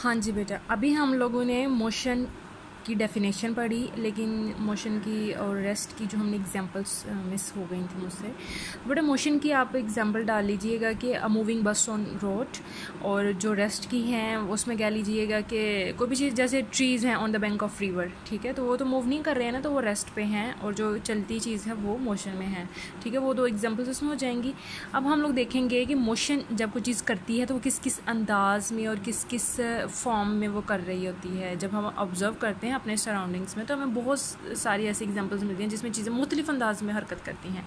हाँ जी बेटा, अभी हम लोगों ने मोशन की डेफिनेशन पढ़ी, लेकिन मोशन की और रेस्ट की जो हमने एग्जांपल्स मिस हो गई थी मुझसे। बेटा मोशन की आप एग्जांपल डाल लीजिएगा कि अ मूविंग बस ऑन रोड, और जो रेस्ट की हैं उसमें कह लीजिएगा कि कोई भी चीज़, जैसे ट्रीज़ हैं on the bank of river, ठीक है, तो वो तो मूव नहीं कर रहे हैं ना, तो वो रेस्ट पे हैं, और जो चलती चीज़ है वो मोशन में है, ठीक है। वो दो एग्जाम्पल्स उसमें हो जाएंगी। अब हम लोग देखेंगे कि मोशन जब कोई चीज़ करती है तो वो किस किस अंदाज में और किस किस फॉर्म में वो कर रही होती है। जब हम ऑब्जर्व करते हैं अपने सराउंडिंग्स में तो हमें बहुत सारी ऐसी एग्जांपल्स मिलती हैं जिसमें चीज़ें मुख्तलिफ अंदाज में हरकत करती हैं।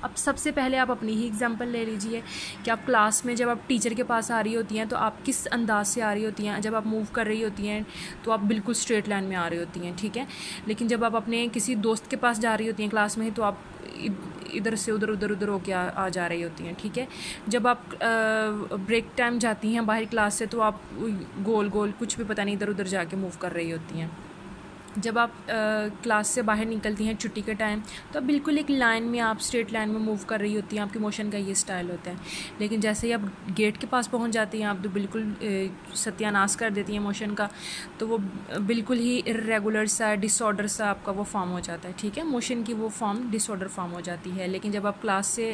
अब सबसे पहले आप अपनी ही एग्जांपल ले लीजिए कि आप क्लास में जब आप टीचर के पास आ रही होती हैं तो आप किस अंदाज से आ रही होती हैं। जब आप मूव कर रही होती हैं तो आप बिल्कुल स्ट्रेट लाइन में आ रही होती हैं, ठीक है। लेकिन जब आप अपने किसी दोस्त के पास जा रही होती हैं क्लास में, तो आप इधर से उधर होके आ जा रही होती हैं, ठीक है। जब आप ब्रेक टाइम जाती हैं बाहर क्लास से तो आप गोल गोल कुछ भी पता नहीं इधर उधर जाके मूव कर रही होती हैं। जब आप क्लास से बाहर निकलती हैं छुट्टी के टाइम तो आप बिल्कुल एक लाइन में, आप स्ट्रेट लाइन में मूव कर रही होती हैं। आपकी मोशन का ये स्टाइल होता है। लेकिन जैसे ही आप गेट के पास पहुंच जाती हैं, आप तो बिल्कुल सत्यानाश कर देती हैं मोशन का, तो वो बिल्कुल ही इर्रेगुलर सा, डिसऑर्डर सा आपका वो फॉर्म हो जाता है, ठीक है। मोशन की वो फॉर्म डिसऑर्डर फॉर्म हो जाती है। लेकिन जब आप क्लास से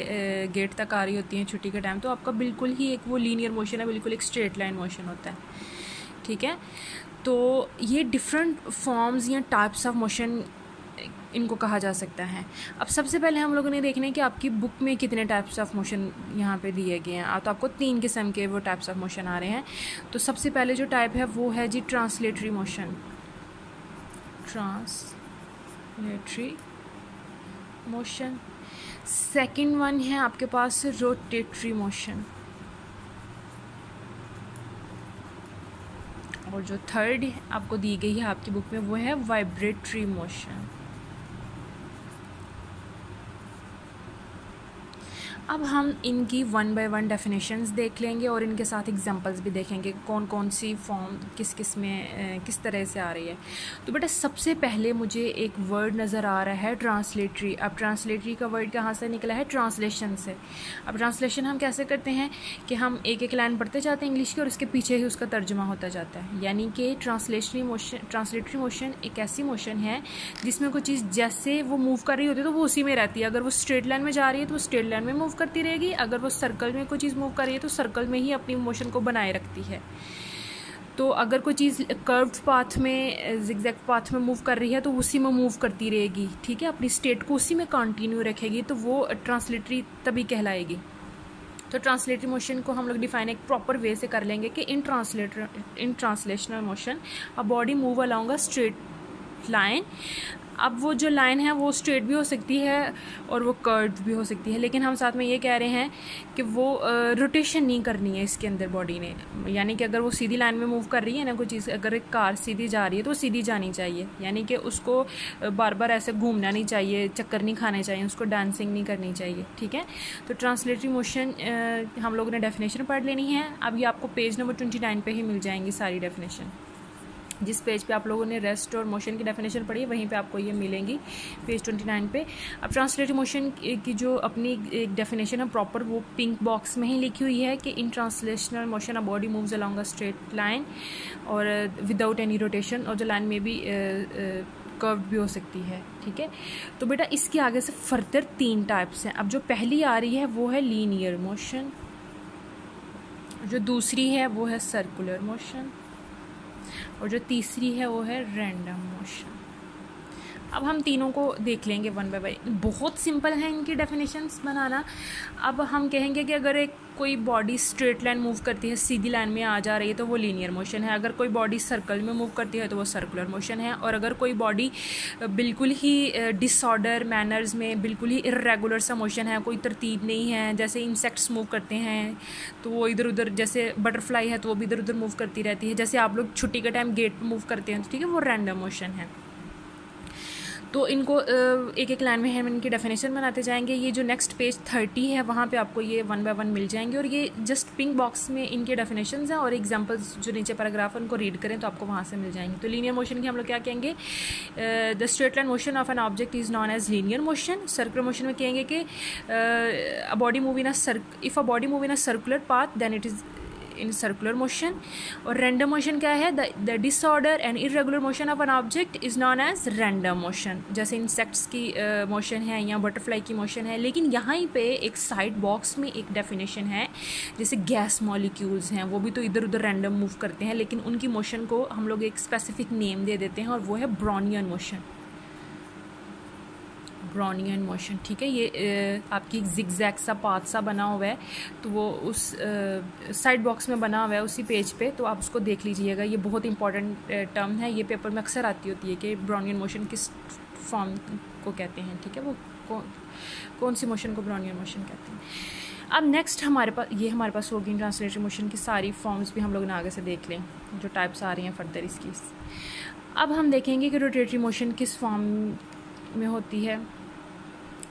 गेट तक आ रही होती हैं छुट्टी के टाइम तो आपका बिल्कुल ही एक वो लीनियर मोशन है, बिल्कुल एक स्ट्रेट लाइन मोशन होता है, ठीक है। तो ये डिफरेंट फॉर्म्स या टाइप्स ऑफ मोशन इनको कहा जा सकता है। अब सबसे पहले हम लोगों ने देखना है कि आपकी बुक में कितने टाइप्स ऑफ मोशन यहाँ पे दिए गए हैं। तो आपको 3 किस्म के वो टाइप्स ऑफ मोशन आ रहे हैं। तो सबसे पहले जो टाइप है वो है जी translatory motion. Translatory motion. Second one है आपके पास रोटेटरी मोशन, और जो थर्ड आपको दी गई है आपकी बुक में वो है वाइब्रेटरी मोशन। अब हम इनकी 1 बाय 1 डेफिनेशंस देख लेंगे और इनके साथ एग्जांपल्स भी देखेंगे कौन कौन सी फॉर्म किस किस में किस तरह से आ रही है। तो बेटा सबसे पहले मुझे एक वर्ड नज़र आ रहा है ट्रांसलेटरी। अब ट्रांसलेटरी का वर्ड कहाँ से निकला है? ट्रांसलेशन से। अब ट्रांसलेशन हम कैसे करते हैं कि हम एक एक लाइन पढ़ते जाते हैं इंग्लिश की और उसके पीछे ही उसका तर्जुमा होता जाता है। यानी कि ट्रांसलेटरी मोशन एक ऐसी मोशन है जिसमें कोई चीज़ जैसे वो मूव कर रही होती है तो वो उसी में रहती है। अगर वो स्ट्रेट लाइन में जा रही है तो वो स्ट्रेट लाइन में मूव करती रहेगी, अगर वो सर्कल में कोई चीज़ मूव कर रही है तो सर्कल में ही अपनी मोशन को बनाए रखती है। तो अगर कोई चीज़ कर्व्ड पाथ में, जिगजैग पाथ में मूव कर रही है तो उसी में मूव करती रहेगी, ठीक है, अपनी स्टेट को उसी में कंटिन्यू रखेगी, तो वो ट्रांसलेटरी तभी कहलाएगी। तो ट्रांसलेटरी मोशन को हम लोग डिफाइन एक प्रॉपर वे से कर लेंगे कि इन translational motion a body move along a straight line. अब वो जो लाइन है वो स्ट्रेट भी हो सकती है और वो कर्व भी हो सकती है, लेकिन हम साथ में ये कह रहे हैं कि वो रोटेशन नहीं करनी है इसके अंदर बॉडी ने। यानी कि अगर वो सीधी लाइन में मूव कर रही है ना कोई चीज़, अगर एक कार सीधी जा रही है तो वो सीधी जानी चाहिए, यानी कि उसको बार बार ऐसे घूमना नहीं चाहिए, चक्कर नहीं खाने चाहिए, उसको डांसिंग नहीं करनी चाहिए, ठीक है। तो ट्रांसलेटरी मोशन हम लोगों ने डेफिनेशन पढ़ लेनी है। अब ये आपको पेज नंबर 29 पे ही मिल जाएंगी सारी डेफिनेशन। जिस पेज पे आप लोगों ने रेस्ट और मोशन की डेफिनेशन पढ़ी है वहीं पे आपको ये मिलेंगी, पेज 29 पे। अब ट्रांसलेटरी मोशन की जो अपनी एक डेफिनेशन है प्रॉपर, वो पिंक बॉक्स में ही लिखी हुई है कि इन translational motion a body moves along a straight line और विदाउट एनी रोटेशन, और जो लाइन में भी कर्व भी हो सकती है, ठीक है। तो बेटा इसके आगे से फर्दर 3 टाइप्स हैं। अब जो पहली आ रही है वो है लीनियर मोशन, जो दूसरी है वो है सर्कुलर मोशन, और जो तीसरी है वो है रैंडम मोशन। अब हम तीनों को देख लेंगे 1 बाय 1। बहुत सिंपल है इनकी डेफिनेशंस बनाना। अब हम कहेंगे कि अगर एक कोई बॉडी स्ट्रेट लाइन मूव करती है, सीधी लाइन में आ जा रही है तो वो लीनियर मोशन है। अगर कोई बॉडी सर्कल में मूव करती है तो वो सर्कुलर मोशन है। और अगर कोई बॉडी बिल्कुल ही डिसऑर्डर मैनर्स में, बिल्कुल ही इर्रेगुलर सा मोशन है, कोई तरतीब नहीं है, जैसे इंसेक्ट्स मूव करते हैं तो वो इधर उधर, जैसे बटरफ्लाई है तो वो भी इधर उधर मूव करती रहती है, जैसे आप लोग छुट्टी के टाइम गेट मूव करते हैं, ठीक है, वो रैंडम मोशन है। तो इनको एक एक लाइन में हम इनकी डेफिनेशन बनाते जाएंगे। ये जो नेक्स्ट पेज 30 है वहाँ पे आपको ये 1 बाय 1 मिल जाएंगे, और ये जस्ट पिंक बॉक्स में इनके डेफिनेशंस हैं, और एग्जांपल्स जो नीचे पैराग्राफ उनको रीड करें तो आपको वहाँ से मिल जाएंगे। तो लीनियर मोशन की हम लोग क्या कहेंगे? The straight line motion of an object is known as linear motion. Circular motion में कहेंगे कि a body move in a circular path then in circular motion. और रैंडम मोशन क्या है? The disorder and irregular motion of an object is known as random motion. जैसे insects की motion है या बटरफ्लाई की मोशन है। लेकिन यहाँ पे एक साइड बॉक्स में एक डेफिनेशन है, जैसे गैस मॉलिक्यूल्स हैं, वो भी तो इधर उधर रैंडम मूव करते हैं, लेकिन उनकी मोशन को हम लोग एक स्पेसिफिक नेम दे देते हैं और वो है ब्राउनियन मोशन। ब्राउनियन मोशन, ठीक है। ये आपकी एक जिगजैग सा पाथ सा बना हुआ है, तो वो उस साइड बॉक्स में बना हुआ है उसी पेज पे, तो आप उसको देख लीजिएगा। ये बहुत इंपॉर्टेंट टर्म है, ये पेपर में अक्सर आती होती है कि ब्राउनियन मोशन किस फॉर्म को कहते हैं, ठीक है। वो कौन सी मोशन को ब्राउनियन मोशन कहते हैं। अब नेक्स्ट हमारे पास होगी ट्रांसलेटरी मोशन की सारी फॉर्म्स भी हम लोग ने आगे से देख लें, जो टाइप्स आ रही हैं फर्दर इसकी। अब हम देखेंगे कि रोटेटरी मोशन किस फॉर्म में होती है।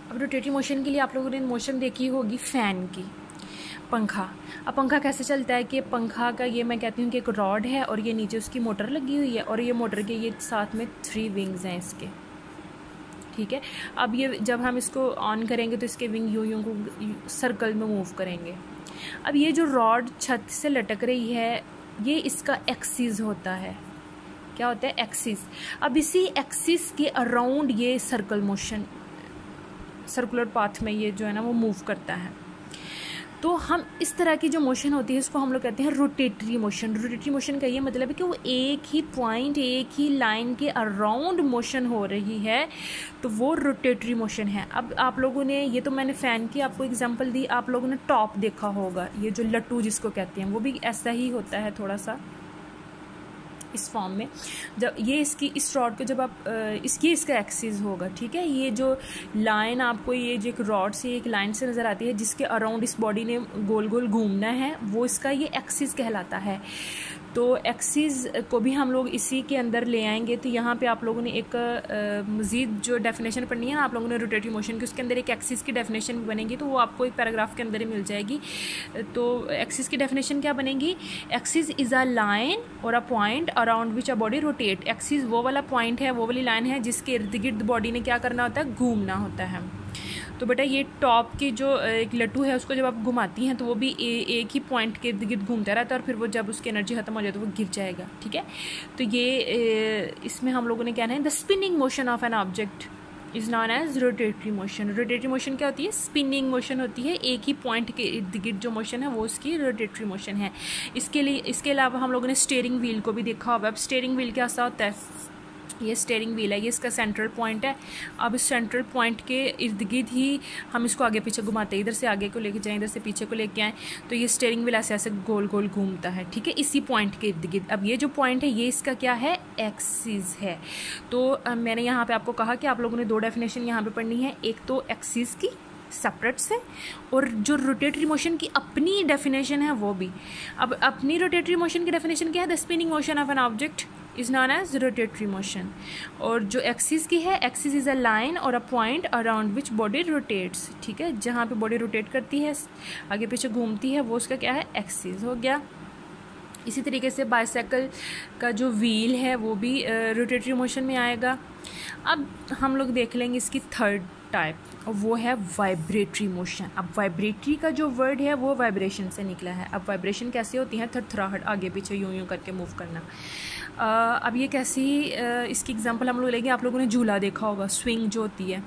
अब रोटेटरी मोशन के लिए आप लोगों ने मोशन देखी होगी फ़ैन की, पंखा। अब पंखा कैसे चलता है कि पंखा का ये मैं कहती हूँ कि एक रॉड है और ये नीचे उसकी मोटर लगी हुई है और ये मोटर के ये साथ में 3 विंग्स हैं इसके, ठीक है। अब ये जब हम इसको ऑन करेंगे तो इसके विंग यूं को सर्कल में मूव करेंगे। अब ये जो रॉड छत से लटक रही है, ये इसका एक्सिस होता है। क्या होता है? एक्सिस। अब इसी एक्सिस के अराउंड ये सर्कुलर पाथ में ये जो है ना वो मूव करता है। तो हम इस तरह की जो मोशन होती है इसको हम लोग कहते हैं रोटेटरी मोशन। रोटेटरी मोशन का ये मतलब है कि वो एक ही पॉइंट, एक ही लाइन के अराउंड मोशन हो रही है, तो वो रोटेटरी मोशन है। अब आप लोगों ने, ये तो मैंने फ़ैन की आपको एग्जांपल दी, आप लोगों ने टॉप देखा होगा, ये जो लट्टू जिसको कहते हैं, वो भी ऐसा ही होता है थोड़ा सा इस फॉर्म में। जब ये इस रॉड को जब आप इसका एक्सिस होगा, ठीक है। ये जो लाइन आपको ये जो एक रॉड से एक लाइन से नज़र आती है जिसके अराउंड इस बॉडी ने गोल गोल घूमना है, वो इसका ये एक्सिस कहलाता है। तो एक्सिस को भी हम लोग इसी के अंदर ले आएंगे। तो यहाँ पे आप लोगों ने एक मज़ीद जो डेफिनेशन पढ़नी है ना आप लोगों ने रोटेटरी मोशन की, उसके अंदर एक एक्सिस की डेफिनेशन बनेगी, तो वो आपको एक पैराग्राफ के अंदर ही मिल जाएगी। तो एक्सिस की डेफिनेशन क्या बनेगी? एक्सिस इज़ अ लाइन और a point around which a body rotate. Axis वो वाला पॉइंट है, वो वाली लाइन है जिसके इर्द गिर्द बॉडी ने क्या करना होता है? घूमना होता है। तो बेटा ये टॉप की जो एक लट्टू है उसको जब आप घुमाती हैं तो वो भी एक ही पॉइंट के इर्द गिर्द घूमता रहता है और फिर वो जब उसकी एनर्जी खत्म हो जाए तो वो गिर जाएगा, ठीक है। तो ये इसमें हम लोगों ने कहना है the spinning motion of an object is known as rotatory motion. Rotatory motion क्या होती है? स्पिनिंग मोशन होती है, एक ही पॉइंट के इर्द गिर्द जो मोशन है वो उसकी रोटेटरी मोशन है। इसके अलावा हम लोगों ने स्टीयरिंग व्हील को भी देखा होगा। अब स्टीयरिंग व्हील क्या होता है? ये स्टीयरिंग व्हील है, ये इसका सेंट्रल पॉइंट है। अब इस सेंट्रल पॉइंट के इर्द गिर्द ही हम इसको आगे पीछे घुमाते हैं, इधर से आगे को लेके जाएं, इधर से पीछे को लेके आएँ, तो ये स्टीयरिंग व्हील ऐसे ऐसे गोल गोल घूमता है, ठीक है, इसी पॉइंट के इर्द गिर्द। अब ये जो पॉइंट है ये इसका क्या है? एक्सिस है। तो मैंने यहाँ पे आपको कहा कि आप लोगों ने 2 डेफिनेशन यहाँ पे पढ़नी है, एक तो एक्सिस की सेपरेट से, और जो रोटेटरी मोशन की अपनी डेफिनेशन है वो भी। अब अपनी रोटेटरी मोशन की डेफिनेशन क्या है? The spinning motion of an object is known as rotatory motion. और जो एक्सिस की है, एक्सिस इज़ अ लाइन और a point around which body rotates, ठीक है, जहाँ पे बॉडी रोटेट करती है, आगे पीछे घूमती है, वो उसका क्या है? एक्सिस हो गया। इसी तरीके से बाइसाइकिल का जो व्हील है वो भी रोटेटरी मोशन में आएगा। अब हम लोग देख लेंगे इसकी थर्ड टाइप, और वो है वाइब्रेटरी मोशन। अब वाइब्रेटरी का जो वर्ड है वो वाइब्रेशन से निकला है। अब वाइब्रेशन कैसे होती है? थरथराहट, आगे पीछे यूं यूं करके मूव करना। अब ये कैसी, इसकी एग्जांपल हम लोग लेंगे। आप लोगों ने झूला देखा होगा, स्विंग जो होती है।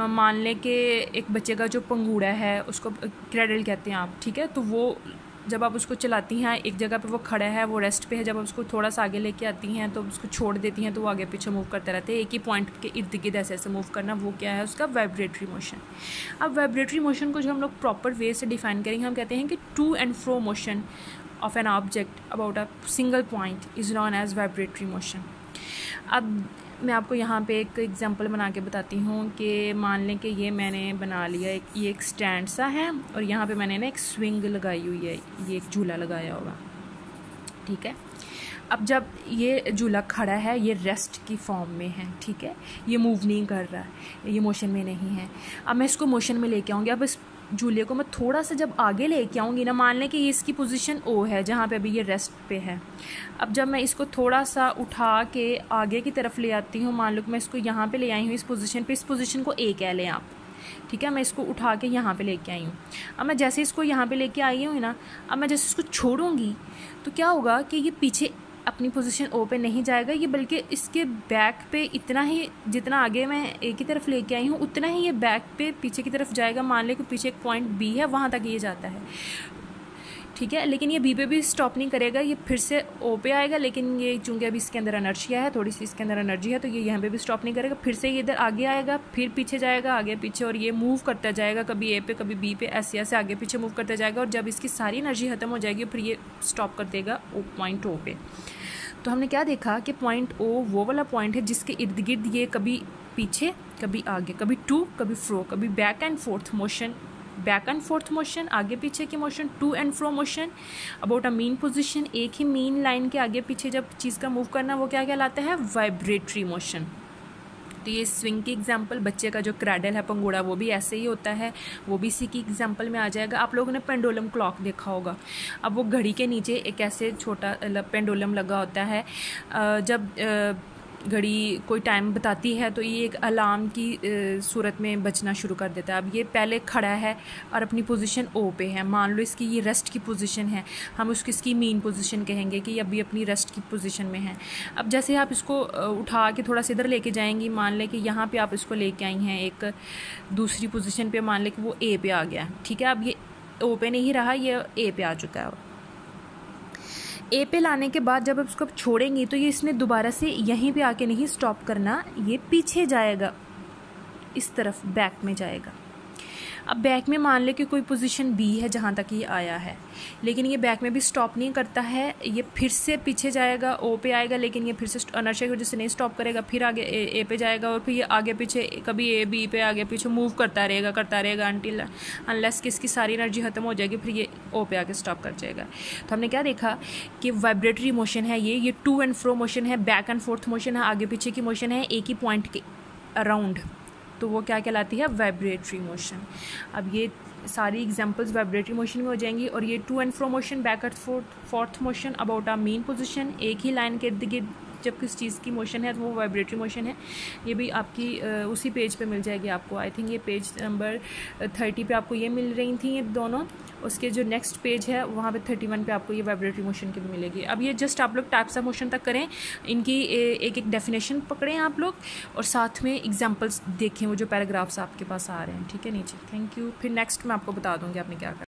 मान लें कि एक बच्चे का जो पंगूड़ा है उसको क्रेडल कहते हैं आप, ठीक है। तो वो जब आप उसको चलाती हैं, एक जगह पे वो खड़ा है, वो रेस्ट पे है, जब आप उसको थोड़ा सा आगे लेके आती हैं तो उसको छोड़ देती हैं तो वो आगे पीछे मूव करते रहते हैं, एक ही पॉइंट के इर्द गिर्द ऐसे ऐसे मूव करना, वो क्या है? उसका वाइब्रेटरी मोशन। अब वाइब्रेटरी मोशन को जो हम लोग प्रॉपर वे से डिफाइन करेंगे, हम कहते हैं कि to and fro motion of an object about a single point is known as vibratory motion. अब मैं आपको यहाँ पे एक एग्जांपल बना के बताती हूँ कि मान लें कि ये मैंने बना लिया, ये एक स्टैंड सा है और यहाँ पे मैंने ना एक स्विंग लगाई हुई है, ये एक झूला लगाया होगा, ठीक है। अब जब ये झूला खड़ा है, ये रेस्ट की फॉर्म में है, ठीक है, ये मूव नहीं कर रहा है, ये मोशन में नहीं है। अब मैं इसको मोशन में लेके आऊँगी। अब इस झूले को मैं थोड़ा सा जब आगे लेके आऊँगी ना, मान लें कि ये इसकी पोजीशन ओ है जहाँ पे अभी ये रेस्ट पे है। अब जब मैं इसको थोड़ा सा उठा के आगे की तरफ ले आती हूँ, मान लो कि मैं इसको यहाँ पे ले आई हूँ इस पोजीशन पे, इस पोजीशन को ए कह लें आप। ठीक है, मैं इसको उठा के यहाँ पे लेके आई हूँ। अब मैं जैसे इसको यहाँ पे लेके आई हूँ ना, अब मैं जैसे इसको छोड़ूंगी तो क्या होगा कि ये पीछे अपनी पोजीशन ओ पे नहीं जाएगा, ये बल्कि इसके बैक पे इतना ही, जितना आगे मैं ए की तरफ लेके आई हूँ उतना ही ये बैक पे पीछे की तरफ जाएगा। मान ले कि पीछे एक पॉइंट बी है, वहाँ तक ये जाता है, ठीक है। लेकिन ये बी पे भी स्टॉप नहीं करेगा, ये फिर से ओ पे आएगा, लेकिन ये चूंकि अभी इसके अंदर इनर्शिया है, थोड़ी सी इसके अंदर एनर्जी है, तो ये यहाँ पे भी स्टॉप नहीं करेगा, फिर से ये इधर आगे आएगा, फिर पीछे जाएगा, आगे पीछे, और ये मूव करता जाएगा, कभी ए पे कभी बी पे, ऐसे ऐसे आगे पीछे मूव करता जाएगा। और जब इसकी सारी एनर्जी खत्म हो जाएगी फिर ये स्टॉप कर देगा पॉइंट ओ पे। तो हमने क्या देखा कि पॉइंट ओ वो वाला पॉइंट है जिसके इर्द गिर्द ये कभी पीछे कभी आगे, कभी टू कभी फ्रो, कभी back and forth motion, back and forth motion, आगे पीछे की motion, to and fro motion about a mean position. एक ही मीन लाइन के आगे पीछे जब चीज़ का मूव करना, वो क्या कहलाता है, वाइब्रेटरी मोशन। तो ये स्विंग की एग्जांपल, बच्चे का जो क्रैडल है पंगोड़ा, वो भी ऐसे ही होता है, वो भी इसी की एग्जांपल में आ जाएगा। आप लोगों ने पेंडुलम क्लॉक देखा होगा। अब वो घड़ी के नीचे एक ऐसे छोटा पेंडुलम लगा होता है, जब घड़ी कोई टाइम बताती है तो ये एक अलार्म की सूरत में बजना शुरू कर देता है। अब ये पहले खड़ा है और अपनी पोजीशन ओ पे है, मान लो इसकी ये रेस्ट की पोजीशन है, हम उसकी इसकी मीन पोजीशन कहेंगे कि अभी अपनी रेस्ट की पोजीशन में है। अब जैसे आप इसको उठा के थोड़ा सा इधर लेके जाएंगी, मान लें कि यहाँ पे आप इसको लेके आई हैं एक दूसरी पोजीशन पे, मान लें कि वो ए पे आ गया, ठीक है। अब ये ओ पे नहीं रहा, ये ए पे आ चुका है। ए पे लाने के बाद जब आप उसको छोड़ेंगी तो ये इसने दोबारा से यहीं पे आके नहीं स्टॉप करना, ये पीछे जाएगा, इस तरफ बैक में जाएगा। अब बैक में मान ले कि कोई पोजीशन बी है जहाँ तक ये आया है, लेकिन ये बैक में भी स्टॉप नहीं करता है, ये फिर से पीछे जाएगा, ओ पे आएगा, लेकिन ये फिर से इनर्शिया की वजह से नहीं स्टॉप करेगा, फिर आगे ए पे जाएगा, और फिर ये आगे पीछे कभी ए बी पे आगे पीछे मूव करता रहेगा अनटिल अनलेस कि इसकी सारी एनर्जी खत्म हो जाएगी, फिर ये ओ पे आके स्टॉप कर जाएगा। तो हमने क्या देखा कि वाइब्रेटरी मोशन है ये टू एंड फ्रो मोशन है, बैक एंड फोर्थ मोशन है, आगे पीछे की मोशन है एक ही पॉइंट के अराउंड, तो वो क्या कहलाती है, वाइब्रेटरी मोशन। अब ये सारी एग्जांपल्स वाइब्रेटरी मोशन में हो जाएंगी। और ये to and fro motion, back and forth motion about a mean position, एक ही लाइन के इर्द गिर्द जब किस चीज़ की मोशन है तो वो वाइब्रेटरी मोशन है। ये भी आपकी उसी पेज पे मिल जाएगी आपको, आई थिंक ये पेज नंबर 30 पे आपको ये मिल रही थी ये दोनों। उसके जो नेक्स्ट पेज है वहाँ पे 31 पे आपको ये वाइब्रेटरी मोशन की भी मिलेगी। अब ये जस्ट आप लोग टाइप्स ऑफ मोशन तक करें, इनकी एक एक डेफिनेशन पकड़ें आप लोग, और साथ में एग्जांपल्स देखें वो जो पैराग्राफ्स आपके पास आ रहे हैं, ठीक है नीचे। Thank you. फिर नेक्स्ट मैं आपको बता दूँगी आपने क्या करना।